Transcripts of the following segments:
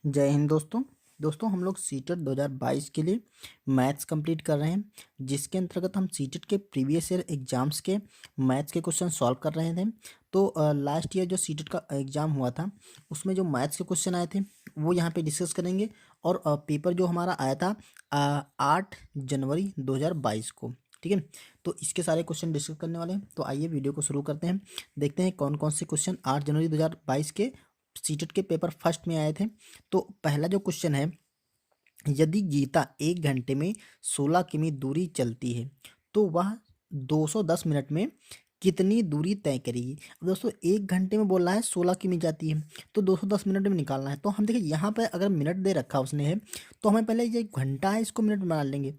जय हिंद दोस्तों। हम लोग सीटेट 2022 के लिए मैथ्स कंप्लीट कर रहे हैं, जिसके अंतर्गत हम सीटेट के प्रीवियस ईयर एग्जाम्स के मैथ्स के क्वेश्चन सॉल्व कर रहे थे। तो लास्ट ईयर जो सीटेट का एग्ज़ाम हुआ था उसमें जो मैथ्स के क्वेश्चन आए थे वो यहाँ पे डिस्कस करेंगे। और पेपर जो हमारा आया था 8 जनवरी 2022 को, ठीक है। तो इसके सारे क्वेश्चन डिस्कस करने वाले हैं। तो आइए वीडियो को शुरू करते हैं, देखते हैं कौन कौन से क्वेश्चन 8 जनवरी 2022 के सीटेट के पेपर फर्स्ट में आए थे। तो पहला जो क्वेश्चन है, यदि गीता 1 घंटे में 16 किमी दूरी चलती है तो वह 210 मिनट में कितनी दूरी तय करेगी। अब दोस्तों 1 घंटे में बोल रहा है 16 किमी जाती है, तो 210 मिनट में निकालना है। तो हम देखिए यहाँ पर अगर मिनट दे रखा उसने है तो हमें पहले ये घंटा है इसको मिनट में बना लेंगे।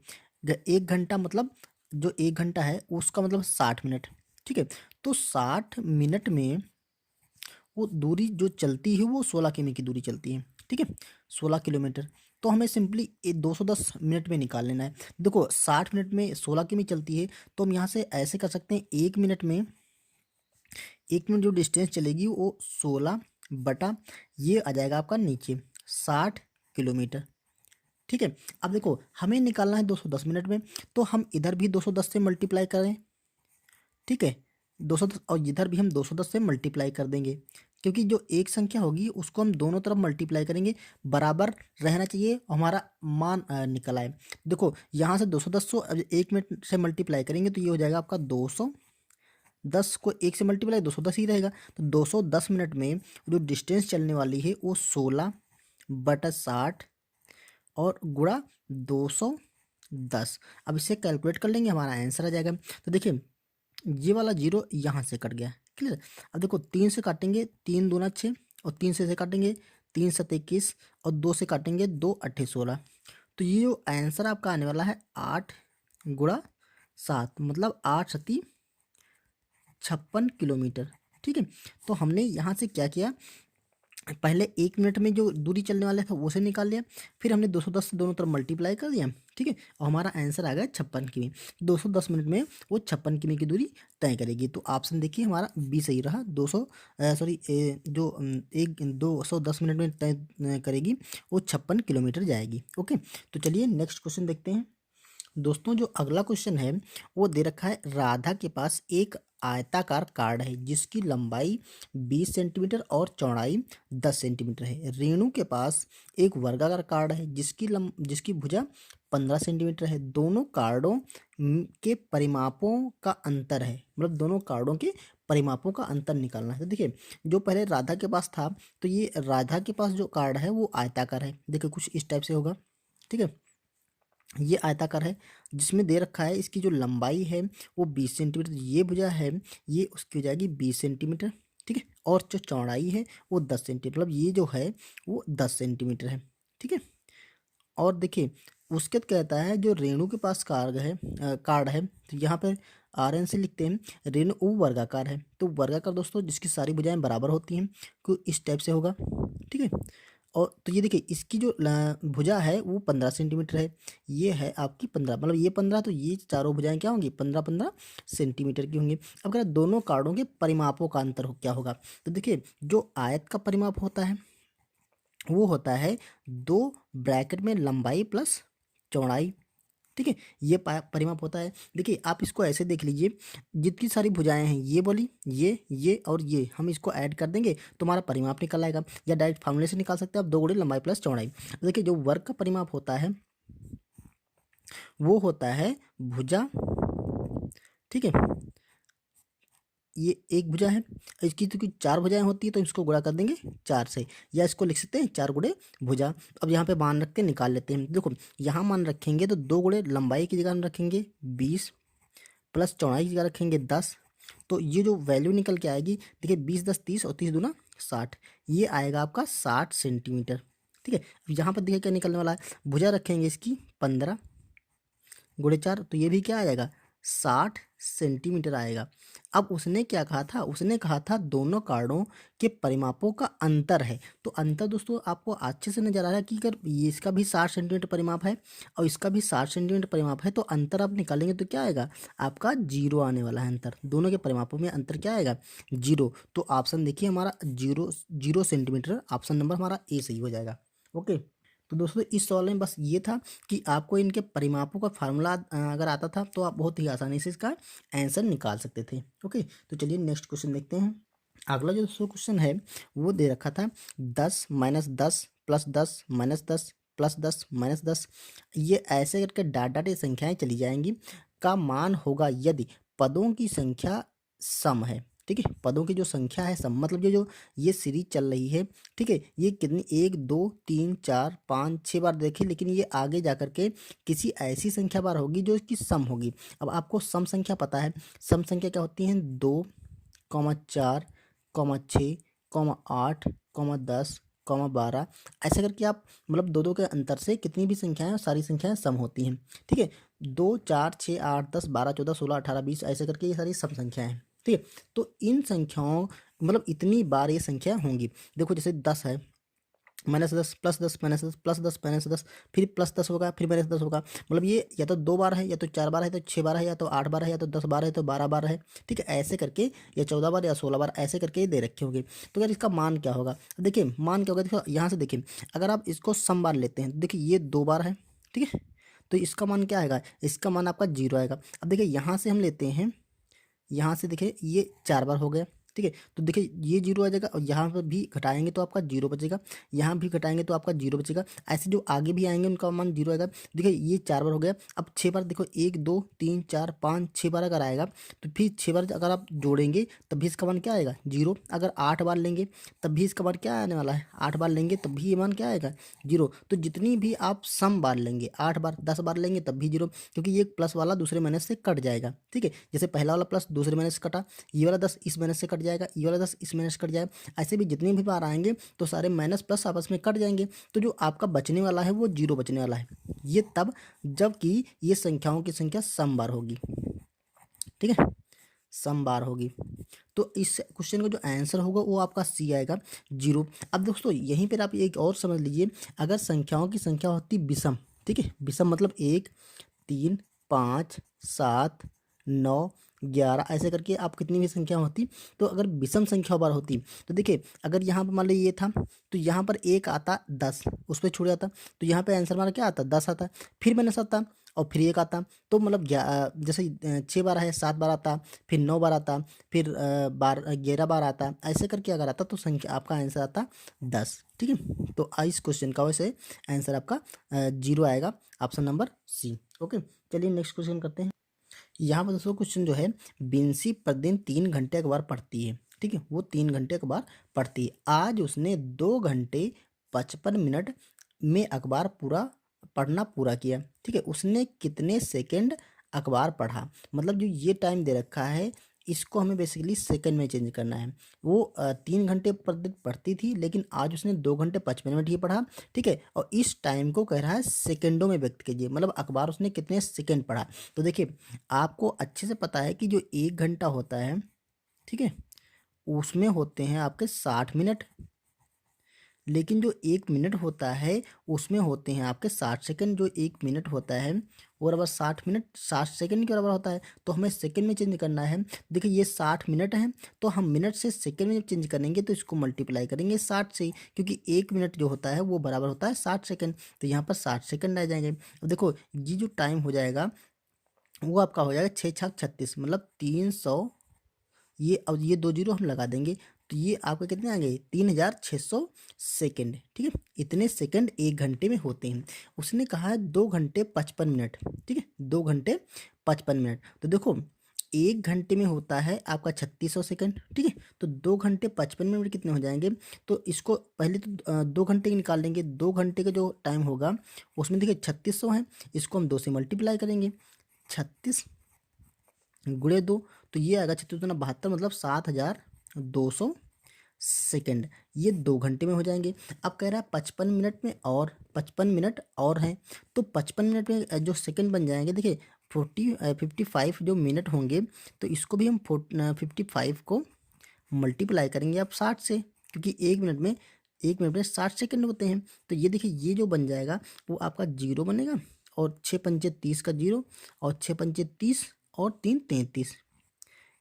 1 घंटा मतलब जो 1 घंटा है उसका मतलब 60 मिनट, ठीक है। तो 60 मिनट में वो दूरी जो चलती है वो 16 किमी की दूरी चलती है, ठीक है, 16 किलोमीटर। तो हमें सिंपली 210 मिनट में निकाल लेना है। देखो 60 मिनट में 16 किमी चलती है, तो हम यहाँ से ऐसे कर सकते हैं 1 मिनट जो डिस्टेंस चलेगी वो 16 बटा ये आ जाएगा आपका नीचे 60 किलोमीटर, ठीक है। अब देखो हमें निकालना है 210 मिनट में, तो हम इधर भी 210 से मल्टीप्लाई करें, ठीक है, 210, और इधर भी हम 210 से मल्टीप्लाई कर देंगे, क्योंकि जो एक संख्या होगी उसको हम दोनों तरफ मल्टीप्लाई करेंगे, बराबर रहना चाहिए हमारा मान निकल आए। देखो यहाँ से 210 को 1 मिनट से मल्टीप्लाई करेंगे तो ये हो जाएगा आपका 210 को 1 से मल्टीप्लाई 210 ही रहेगा। तो 210 मिनट में जो डिस्टेंस चलने वाली है वो 16/60 और गुणा 210। अब इसे कैलकुलेट कर लेंगे, हमारा आंसर आ जाएगा। तो देखिए ये वाला जीरो यहाँ से कट गया, क्लियर। अब देखो 3 से काटेंगे 3 दूना 6, और 3 से काटेंगे 3 7 21, और 2 से काटेंगे 2 8 16। तो ये जो आंसर आपका आने वाला है 8 गुणा 7 मतलब 8 सती 56 किलोमीटर, ठीक है। तो हमने यहाँ से क्या किया, पहले 1 मिनट में जो दूरी चलने वाला था वो से निकाल लिया, फिर हमने 210 से दोनों तरफ मल्टीप्लाई कर दिया, ठीक है, और हमारा आंसर आ गया 56 किमी। 210 मिनट में वो 56 किमी की दूरी तय करेगी। तो ऑप्शन देखिए हमारा बी सही रहा। 210 मिनट में तय करेगी वो 56 किलोमीटर जाएगी। ओके, तो चलिए नेक्स्ट क्वेश्चन देखते हैं। दोस्तों जो अगला क्वेश्चन है वो दे रखा है, राधा के पास एक आयताकार कार्ड है जिसकी लंबाई 20 सेंटीमीटर और चौड़ाई 10 सेंटीमीटर है। रेणु के पास एक वर्गाकार कार्ड है जिसकी भुजा 15 सेंटीमीटर है। दोनों कार्डों के परिमापों का अंतर है, मतलब दोनों कार्डों के परिमापों का अंतर निकालना है। तो देखिए जो पहले राधा के पास था, तो ये राधा के पास जो कार्ड है वो आयताकार है। देखिए कुछ इस टाइप से होगा, ठीक है। ये आयताकार है जिसमें दे रखा है इसकी जो लंबाई है वो 20 सेंटीमीटर, ये भुजा है ये उसकी हो जाएगी 20 सेंटीमीटर, ठीक है, और जो चौड़ाई है वो 10 सेंटीमीटर, मतलब ये जो है वो 10 सेंटीमीटर है, ठीक है। और देखिए उसके बाद कहता है जो रेणु के पास कार्ड है, तो यहाँ पर आर एन से लिखते हैं रेणु वर्गाकार है। तो वर्गाकार दोस्तों जिसकी सारी भुजाएं बराबर होती हैं, को इस टाइप से होगा, ठीक है। और तो ये देखिए इसकी जो भुजा है वो 15 सेंटीमीटर है, ये है आपकी 15, मतलब ये 15, तो ये चारों भुजाएं क्या होंगी 15 सेंटीमीटर की होंगी। अब अगर दोनों कार्डों के परिमापों का अंतर क्या होगा, तो देखिए जो आयत का परिमाप होता है वो होता है 2 ब्रैकेट में लंबाई प्लस चौड़ाई, ठीक है, ये परिमाप होता है। देखिए आप इसको ऐसे देख लीजिए, जितनी सारी भुजाएं हैं ये बोली ये और ये हम इसको ऐड कर देंगे तो हमारा परिमाप निकल आएगा, या डायरेक्ट फार्मूले से निकाल सकते हैं आप, 2 गुणे लंबाई प्लस चौड़ाई। देखिए जो वर्ग का परिमाप होता है वो होता है भुजा, ठीक है, ये एक भुजा है, इसकी तो कुछ 4 भुजाएं होती है तो इसको गुणा कर देंगे 4 से, या इसको लिख सकते हैं 4 गुणे भुजा। अब यहाँ पे मान रख के निकाल लेते हैं। देखो यहाँ मान रखेंगे तो 2 गुणे लंबाई की जगह हम रखेंगे 20 प्लस चौड़ाई की जगह रखेंगे 10, तो ये जो वैल्यू निकल के आएगी, देखिए 20 10 30 और 30 दूना 60, ये आएगा आपका 60 सेंटीमीटर, ठीक है। अब यहाँ पर देखिए क्या निकलने वाला है, भुजा रखेंगे इसकी 15 गुणे 4, तो ये भी क्या आ जाएगा 60 सेंटीमीटर आएगा। अब उसने क्या कहा था, उसने कहा था दोनों कार्डों के परिमापों का अंतर है। तो अंतर दोस्तों आपको अच्छे से नजर आ रहा है कि अगर ये इसका भी 60 सेंटीमीटर परिमाप है और इसका भी 60 सेंटीमीटर परिमाप है, तो अंतर आप निकालेंगे तो क्या आएगा आपका 0 आने वाला है। अंतर दोनों के परिमापों में अंतर क्या आएगा 0। तो ऑप्शन देखिए हमारा 0 सेंटीमीटर, ऑप्शन नंबर हमारा ए सही हो जाएगा। ओके। तो दोस्तों इस सवाल में बस ये था कि आपको इनके परिमापों का फार्मूला अगर आता था तो आप बहुत ही आसानी से इसका आंसर निकाल सकते थे। ओके, तो चलिए नेक्स्ट क्वेश्चन देखते हैं। अगला जो दोस्तों क्वेश्चन है वो दे रखा था 10 - 10 +10 -10 +10 -10, ये ऐसे करके डाट डाट ये संख्याएं चली जाएंगी का मान होगा यदि पदों की संख्या सम है। ठीक है, पदों की जो संख्या है सम, मतलब ये सीरीज चल रही है। ठीक है, ये कितनी 1 2 3 4 5 6 बार देखी, लेकिन ये आगे जा करके किसी ऐसी संख्या बार होगी जो इसकी सम होगी। अब आपको सम संख्या पता है, सम संख्या क्या होती है 2, 4, 6, 8, 10, 12, ऐसे करके आप मतलब दो दो के अंतर से कितनी भी संख्याएं सारी संख्याएं सम होती हैं। ठीक है, 2 4 6 8 10 12 14 16 18 20 ऐसे करके ये सारी सम संख्याएं हैं। ठीक है, तो इन संख्याओं मतलब इतनी बार ये संख्या होंगी। देखो जैसे 10 है, -10 +10 -10 +10 -10, फिर +10 होगा, फिर -10 होगा। मतलब ये या तो 2 बार है, या तो 4 बार है, तो 6 बार है, या तो 8 बार है, या तो 10 बार है, तो 12 बार है। ठीक है, ऐसे करके या 14 बार या 16 बार ऐसे करके ये दे रखे होंगे। तो यार इसका मान क्या होगा? देखिए मान क्या होगा, देखो यहाँ से देखिए, अगर आप इसको सम बार लेते हैं तो देखिए ये 2 बार है। ठीक है, तो इसका मान क्या आएगा? इसका मान आपका 0 आएगा। अब देखिए यहाँ से हम लेते हैं, यहाँ से देखिए ये 4 बार हो गया। ठीक है, तो देखिए ये 0 आ जाएगा, और यहाँ पर भी घटाएंगे तो आपका 0 बचेगा, यहाँ भी घटाएंगे तो आपका 0 बचेगा। ऐसे जो आगे भी आएंगे उनका मान 0 आएगा। देखिए ये 4 बार हो गया। अब 6 बार देखो, 1 2 3 4 5 6 बार अगर आएगा तो फिर 6 बार अगर आप जोड़ेंगे तब भी इसका मान क्या आएगा? 0। अगर 8 बार लेंगे तब भी इसका मान क्या आने वाला है? 8 बार लेंगे तब भी ये मान क्या आएगा? 0। तो जितनी भी आप सम बार लेंगे, 8 बार 10 बार लेंगे तब भी 0, क्योंकि ये प्लस वाला दूसरे माइनस से कट जाएगा। ठीक है, जैसे पहला वाला प्लस दूसरे माइनस से कटा, ये वाला 10 इस माइनस से कट जाएगा, ये वाला 10 इस माइनस कट जाएगा। ऐसे भी जितने भी बार आएंगे तो सारे माइनस प्लस आपस में कट जाएंगे, तो जो आपका बचने वाला है वो 0 बचने वाला है। ये तब जबकि ये संख्याओं की संख्या सम बार होगी। ठीक है, सम बार होगी। तो इस क्वेश्चन का जो आंसर होगा वो आपका सी आएगा, 0। अब दोस्तों यहीं पर आप एक और समझ लीजिए, अगर संख्याओं की संख्या होती विषम, ठीक है, विषम मतलब 1 3 5 7 9 11 ऐसे करके आप कितनी भी संख्या होती, तो अगर विषम संख्या बार होती तो देखिए, अगर यहाँ पर मान लीजिए ये था तो यहाँ पर 1 आता 10 उस पर छूट जाता, तो यहाँ पे आंसर हमारा क्या आता? 10 आता, फिर माइनस आता और फिर 1 आता। तो मतलब जैसे 6 बार है, 7 बार आता, फिर 9 बार आता, फिर 11 बार आता, ऐसे करके अगर आता तो संख्या आपका आंसर आता 10। ठीक है, तो इस क्वेश्चन का वैसे आंसर आपका 0 आएगा, ऑप्शन नंबर सी। ओके, चलिए नेक्स्ट क्वेश्चन करते हैं। यहाँ पर दोस्तों क्वेश्चन जो है, बिंसी प्रतिदिन 3 घंटे अखबार पढ़ती है। ठीक है, वो 3 घंटे अखबार पढ़ती है। आज उसने 2 घंटे 55 मिनट में अखबार पढ़ना पूरा किया। ठीक है, उसने कितने सेकंड अखबार पढ़ा? मतलब जो ये टाइम दे रखा है इसको हमें बेसिकली सेकंड में चेंज करना है। वो 3 घंटे प्रतिदिन पढ़ती थी, लेकिन आज उसने 2 घंटे 55 मिनट ही पढ़ा। ठीक है, और इस टाइम को कह रहा है सेकंडों में व्यक्त कीजिए, मतलब अखबार उसने कितने सेकंड पढ़ा। तो देखिए आपको अच्छे से पता है कि जो 1 घंटा होता है, ठीक है, उसमें होते हैं आपके 60 मिनट, लेकिन जो 1 मिनट होता है उसमें होते हैं आपके 60 सेकंड। जो 1 मिनट होता है वो बराबर 60 मिनट 60 सेकंड के बराबर होता है, तो हमें सेकंड में चेंज करना है। देखिए ये 60 मिनट है, तो हम मिनट से सेकंड में चेंज करेंगे तो इसको मल्टीप्लाई करेंगे 60 से, क्योंकि 1 मिनट जो होता है वो बराबर होता है 60 सेकंड, तो यहाँ पर 60 सेकंड आ जाएंगे। अब देखो ये जो टाइम हो जाएगा वो आपका हो जाएगा 6 × 6 = 36, मतलब 300। ये अब ये 2 जीरो हम लगा देंगे तो ये आपका कितने आ गए? 3600 सेकंड। ठीक है, इतने सेकंड 1 घंटे में होते हैं। उसने कहा है 2 घंटे 55 मिनट। ठीक है, 2 घंटे 55 मिनट। तो देखो 1 घंटे में होता है आपका 3600 सेकंड। ठीक है, तो 2 घंटे 55 मिनट कितने हो जाएंगे? तो इसको पहले तो 2 घंटे की निकाल लेंगे। 2 घंटे का जो टाइम होगा उसमें देखिए 3600 है, इसको हम 2 से मल्टीप्लाई करेंगे। 36 × 2 तो ये आएगा 36×72, मतलब 7200 सेकंड। ये 2 घंटे में हो जाएंगे। अब कह रहा है 55 मिनट में और 55 मिनट और हैं, तो 55 मिनट में जो सेकंड बन जाएंगे, देखिए 55 जो मिनट होंगे, तो इसको भी हम 55 को मल्टीप्लाई करेंगे आप 60 से, क्योंकि 1 मिनट में 60 सेकंड होते हैं। तो ये देखिए ये जो बन जाएगा वो आपका 0 बनेगा, और 6 × 5 = 30 का 0, और 6 × 5 = 30, और 3 × 33,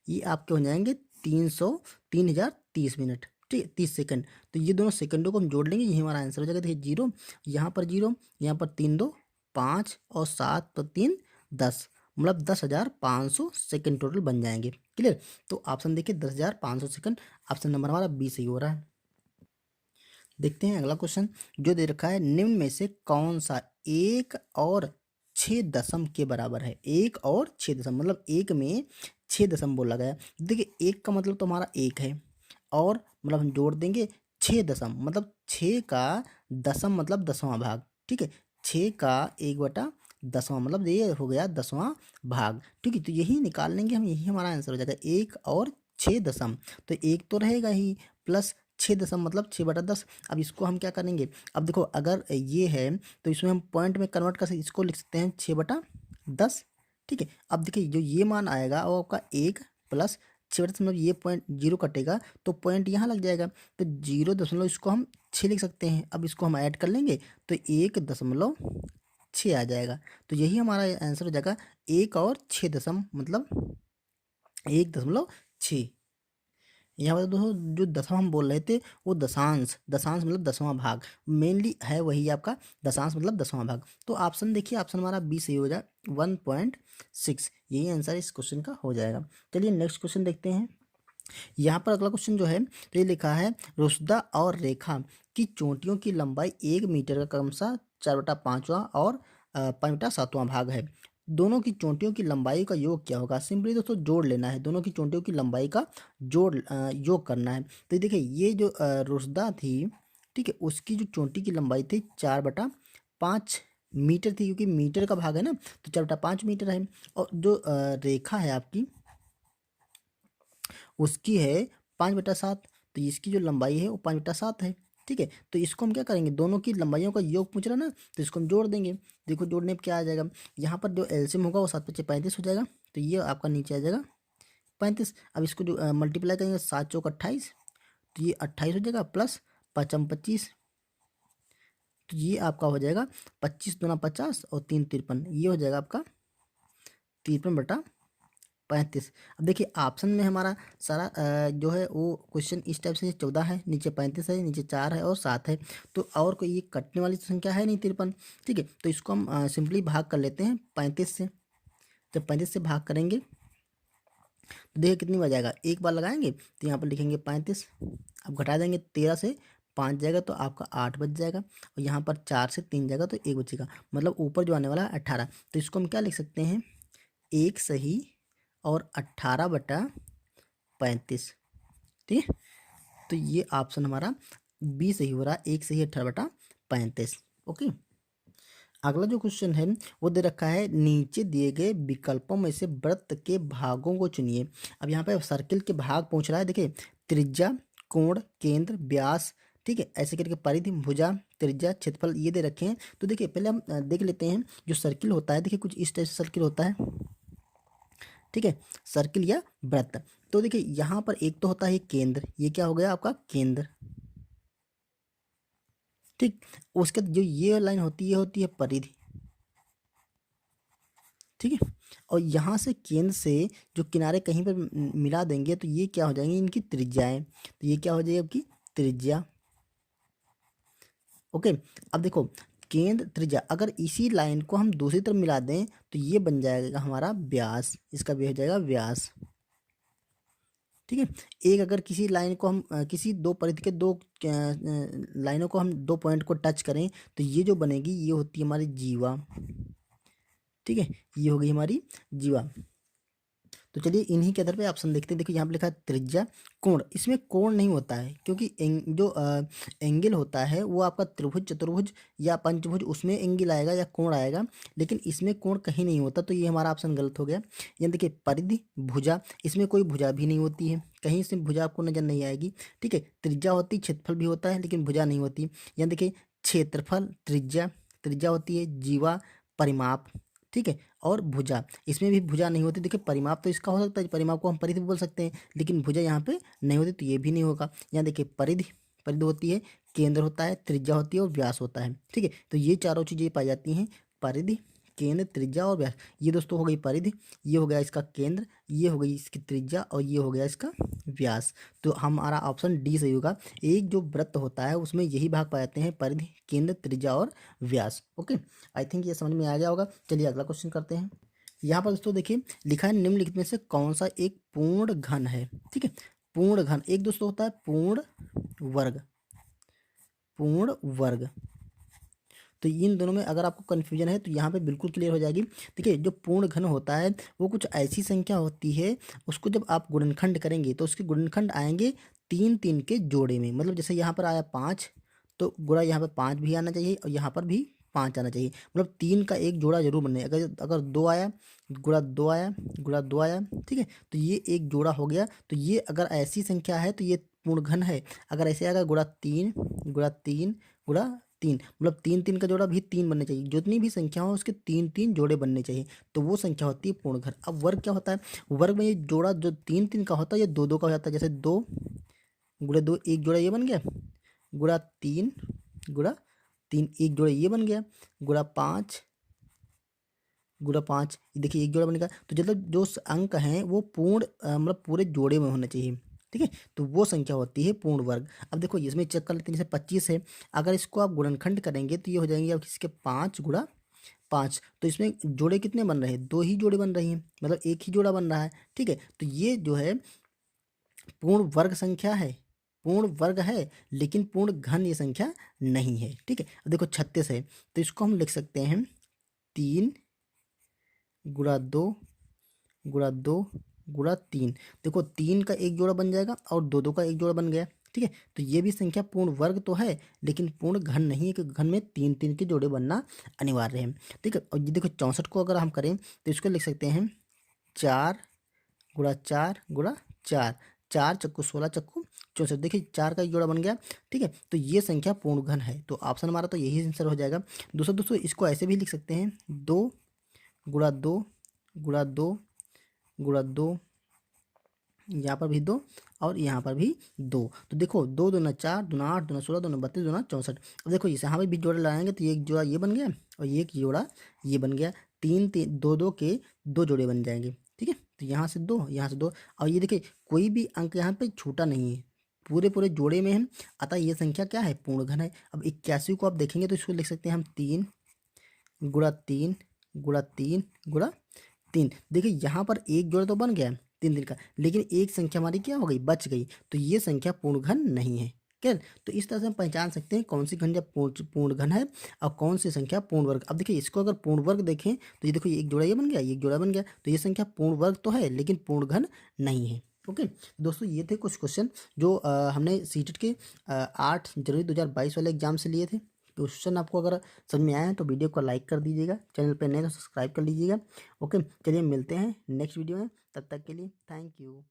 ये आपके हो जाएंगे 303030 मिनट। ठीक है, 30 सेकंड। तो ये दोनों सेकंडों को हम जोड़ लेंगे, यही हमारा आंसर हो जाएगा। देखिए जीरो, यहाँ पर जीरो, यहाँ पर 3 2 5 और 7 तो 3 10, मतलब 10,500 सेकंड टोटल बन जाएंगे। क्लियर। तो ऑप्शन देखिए 10,500 सेकंड, ऑप्शन नंबर हमारा बी सही हो रहा है। देखते हैं अगला क्वेश्चन जो दे रखा है, निम्न में से कौन सा 1 और 6 दशम के बराबर है। 1 और 6 दशम मतलब एक में 6 दशम बोला गया। देखिए एक का मतलब तो हमारा एक है, और मतलब हम जोड़ देंगे 6 दशम मतलब 6 का 10वां मतलब 10वां भाग। ठीक है, 6 का 1/10वां मतलब ये हो गया 10वां भाग। ठीक है, तो यही निकाल लेंगे हम, यही हमारा आंसर हो जाएगा 1 और 6 दशम। तो एक तो रहेगा ही, प्लस 6 दशम मतलब 6/10। अब इसको हम क्या करेंगे, अब देखो अगर ये है तो इसमें हम पॉइंट में कन्वर्ट कर सकते, इसको लिख सकते हैं 6/10। ठीक है, अब देखिए जो ये मान आएगा वो आपका 1 प्लस 6/10 मतलब ये पॉइंट जीरो कटेगा तो पॉइंट यहाँ लग जाएगा, तो 0.6 इसको हम 6 लिख सकते हैं। अब इसको हम ऐड कर लेंगे तो 1.6 आ जाएगा। तो यही हमारा आंसर हो जाएगा 1 और 6 दशम मतलब 1.6। यहाँ पर दोस्तों जो दशम हम बोल रहे थे वो दशांश, दशांश मतलब 10वां भाग, मेनली है वही आपका दशांश मतलब 10वां भाग। तो ऑप्शन देखिए, ऑप्शन हमारा बी सही हो जाए 1.6, यही आंसर इस क्वेश्चन का हो जाएगा। चलिए नेक्स्ट क्वेश्चन देखते हैं। यहाँ पर अगला क्वेश्चन जो है तो ये लिखा है, रोशदा और रेखा की चोटियों की लंबाई 1 मीटर का क्रमशः 4/5वां और 5/7वां भाग है। दोनों की चोटियों की लंबाई का योग क्या होगा। सिंपली दोस्तों जोड़ लेना है, दोनों की चोटियों की लंबाई का योग करना है। तो ये देखिए ये जो रोशदा थी, ठीक है, उसकी जो चोटी की लंबाई थी 4/5 मीटर थी, क्योंकि मीटर का भाग है ना, तो 4/5 मीटर है। और जो रेखा है आपकी उसकी है 5/7, तो इसकी जो लंबाई है वो 5/7 है। ठीक है, तो इसको हम क्या करेंगे, दोनों की लंबाइयों का योग पूछ रहा है ना, तो इसको हम जोड़ देंगे। देखो जोड़ने पे क्या आ जाएगा, यहाँ पर जो एलसीएम होगा वो 7×5 = 35 हो जाएगा, तो ये आपका नीचे आ जाएगा 35। अब इसको जो मल्टीप्लाई करेंगे 7×4 = 28, तो ये 28 हो जाएगा, प्लस 5×25, तो ये आपका हो जाएगा 25×2 = 50 और 3×53, ये हो जाएगा आपका 53/35। अब देखिए ऑप्शन में हमारा सारा जो है वो क्वेश्चन इस टाइप से 14 है, नीचे 35 है, नीचे 4 है और 7 है, तो और कोई ये कटने वाली तो संख्या है नहीं 53। ठीक है, तो इसको हम सिंपली भाग कर लेते हैं 35 से। जब 35 से भाग करेंगे तो देखिए कितनी बार जाएगा, एक बार लगाएंगे तो यहाँ पर लिखेंगे 35। अब घटा देंगे 13 से 5 जाएगा तो आपका 8 बच जाएगा, और यहाँ पर 4 से 3 जाएगा तो 1 बचेगा, मतलब ऊपर जो आने वाला है 18। तो इसको हम क्या लिख सकते हैं, 1 सही और 18/35। ठीक है, तो ये ऑप्शन हमारा बी सही हो रहा है, 1 सही 18/35। ओके, अगला जो क्वेश्चन है वो दे रखा है, नीचे दिए गए विकल्पों में से वृत्त के भागों को चुनिए। अब यहाँ पे सर्किल के भाग पूछ रहा है। देखिए त्रिज्या, कोण, केंद्र, व्यास, ठीक है, ऐसे करके परिधि, भुजा, त्रिज्या, क्षेत्रफल ये दे रखे हैं। तो देखिए पहले हम देख लेते हैं जो सर्किल होता है। देखिए कुछ इस टाइप से सर्किल होता है, ठीक है, सर्किल या वृत्त। तो देखिए यहाँ पर एक तो होता है केंद्र, ये क्या हो गया आपका केंद्र। ठीक, उसके जो ये लाइन होती है, ये होती है परिधि। ठीक है, और यहाँ से केंद्र से जो किनारे कहीं पर मिला देंगे तो ये क्या हो जाएंगे, इनकी त्रिज्याएं। तो ये क्या हो जाएगी आपकी त्रिज्या। ओके, अब देखो केंद्र त्रिज्या, अगर इसी लाइन को हम दूसरी तरफ मिला दें तो ये बन जाएगा हमारा व्यास, इसका भी हो जाएगा व्यास। ठीक है, एक अगर किसी लाइन को हम किसी दो परिधि के दो लाइनों को हम दो पॉइंट को टच करें तो ये जो बनेगी ये होती है हमारी जीवा। ठीक है, ये हो गई हमारी जीवा। तो चलिए इन्हीं के आधार पे ऑप्शन देखते हैं। देखिए यहाँ पे लिखा है त्रिज्या, कोण, इसमें कोण नहीं होता है क्योंकि जो एंगल होता है वो आपका त्रिभुज, चतुर्भुज या पंचभुज उसमें एंगल आएगा या कोण आएगा, लेकिन इसमें कोण कहीं नहीं होता, तो ये हमारा ऑप्शन गलत हो गया। यहाँ देखिए परिधि, भुजा, इसमें कोई भुजा भी नहीं होती है, कहीं से भुजा आपको नजर नहीं आएगी। ठीक है, त्रिज्या होती, क्षेत्रफल भी होता है लेकिन भुजा नहीं होती। यहाँ देखिए क्षेत्रफल, त्रिज्या, त्रिज्या होती है जीवा, परिमाप, ठीक है, और भुजा, इसमें भी भुजा नहीं होती। देखिए परिमाप तो इसका हो सकता है, परिमाप को हम परिधि बोल सकते हैं, लेकिन भुजा यहाँ पे नहीं होती, तो ये भी नहीं होगा। यहाँ देखिए परिधि, परिधि होती है, केंद्र होता है, त्रिज्या होती है और व्यास होता है। ठीक है, तो ये चारों चीज़ें पाई जाती हैं, परिधि, केंद्र, त्रिज्या और व्यास। ये दोस्तों हो गई परिधि, ये हो गया इसका केंद्र, ये हो गई इसकी त्रिज्या और ये हो गया इसका व्यास। तो हमारा ऑप्शन डी सही होगा। एक जो वृत्त होता है उसमें यही भाग पाए जाते हैं, परिधि, केंद्र, त्रिज्या और व्यास। ओके, आई थिंक ये समझ में आ गया होगा। चलिए अगला क्वेश्चन करते हैं। यहाँ पर दोस्तों देखिए लिखा है निम्नलिखित में से कौन सा एक पूर्ण घन है। ठीक है, पूर्ण घन एक दोस्तों होता है पूर्ण वर्ग, पूर्ण वर्ग। तो इन दोनों में अगर आपको कन्फ्यूजन है तो यहाँ पे बिल्कुल क्लियर हो जाएगी। देखिए जो पूर्ण घन होता है वो कुछ ऐसी संख्या होती है, उसको जब आप गुणनखंड करेंगे तो उसके गुणनखंड आएंगे तीन तीन के जोड़े में। मतलब जैसे यहाँ पर आया 5 तो गुणा यहाँ पर 5 भी आना चाहिए और यहाँ पर भी 5 आना चाहिए। मतलब 3 का एक जोड़ा जरूर बनना है। अगर अगर 2 आया, गुणा 2 आया, गुणा 2 आया, ठीक है, तो ये एक जोड़ा हो गया। तो ये अगर ऐसी संख्या है तो ये पूर्ण घन है। अगर ऐसे आएगा गुणा 3, गुणा 3, गुणा 3, मतलब 3 3 का जोड़ा भी 3 बनने चाहिए। जितनी भी संख्या हो उसके 3 3 जोड़े बनने चाहिए, तो वो संख्या होती है पूर्ण घन। अब वर्ग क्या होता है, वर्ग में ये जोड़ा जो 3 3 का होता है ये 2 2 का हो जाता है। जैसे 2 गुणा 2 एक जोड़ा ये बन गया, गुणा 3, गुणा 3 एक जोड़ा ये बन गया, गुणा 5, गुणा 5 ये देखिए एक जोड़ा बनेगा। तो मतलब जो अंक हैं वो पूर्ण मतलब पूरे जोड़े में होना चाहिए। ठीक है, तो वो संख्या होती है पूर्ण वर्ग। अब देखो इसमें चेक कर लेते हैं, जैसे 25 है, अगर इसको आप गुणनखंड करेंगे तो ये हो जाएंगे आप किसके 5 गुणा 5। तो इसमें जोड़े कितने बन रहे हैं, 2 ही जोड़े बन रही हैं, मतलब एक ही जोड़ा बन रहा है। ठीक है, तो ये जो है पूर्ण वर्ग संख्या है, पूर्ण वर्ग है, लेकिन पूर्ण घन ये संख्या नहीं है। ठीक है, अब देखो 36 है तो इसको हम लिख सकते हैं 3 गुणा 2, गुणा 2, गुणा 3। देखो 3 का एक जोड़ा बन जाएगा और 2 2 का एक जोड़ा बन गया। ठीक है, तो ये भी संख्या पूर्ण वर्ग तो है लेकिन पूर्ण घन नहीं है, क्योंकि घन में 3 3 के जोड़े बनना अनिवार्य है। ठीक है, और ये देखो 64 को अगर हम करें तो इसको लिख सकते हैं 4 गुणा 4, गुणा 4, 4 चक्कू 16 चक्कू 64। देखिए 4 का एक जोड़ा बन गया। ठीक है, तो ये संख्या पूर्ण घन है, तो ऑप्शन हमारा तो यही आंसर हो जाएगा। दूसरा दोस्तों इसको ऐसे भी लिख सकते हैं 2 गुणा 2, गुणा 2, गुणा 2, यहाँ पर भी 2 और यहाँ पर भी 2। तो देखो 2 दूना 4, दूना 8, दूना 16, दूना 32, दूना 64। अब देखो इसे यहाँ पे भी जोड़ा लगाएंगे तो ये एक जोड़ा ये बन गया और ये एक जोड़ा ये बन गया। 3 3 2 2 के 2 जोड़े बन जाएंगे। ठीक है, तो यहाँ से 2, यहाँ से 2, और ये देखिए कोई भी अंक यहाँ पे छूटा नहीं है, पूरे पूरे जोड़े में है। अतः ये संख्या क्या है, पूर्ण घन है। अब 81 को आप देखेंगे तो इसको लिख सकते हैं हम 3 गुणा 3, गुणा 3, गुणा 3। देखिए यहाँ पर एक जोड़ा तो बन गया 3 3 का, लेकिन एक संख्या हमारी क्या हो गई, बच गई। तो ये संख्या पूर्ण घन नहीं है। क्या, तो इस तरह से हम पहचान सकते हैं कौन सी संख्या पूर्ण घन है और कौन सी संख्या पूर्ण वर्ग। अब देखिए इसको अगर पूर्ण वर्ग देखें तो ये देखो ये एक जोड़ा ये बन गया, ये एक जोड़ा बन गया, तो ये संख्या पूर्ण वर्ग तो है लेकिन पूर्ण घन नहीं है। ओके दोस्तों, ये थे कुछ क्वेश्चन जो हमने सीटेट के 8 जनवरी 2022 वाले एग्जाम से लिए थे। क्वेश्चन आपको अगर समझ में आया है तो वीडियो को लाइक कर दीजिएगा, चैनल पर नए तो सब्सक्राइब कर लीजिएगा। ओके, चलिए मिलते हैं नेक्स्ट वीडियो में, तब तक के लिए थैंक यू।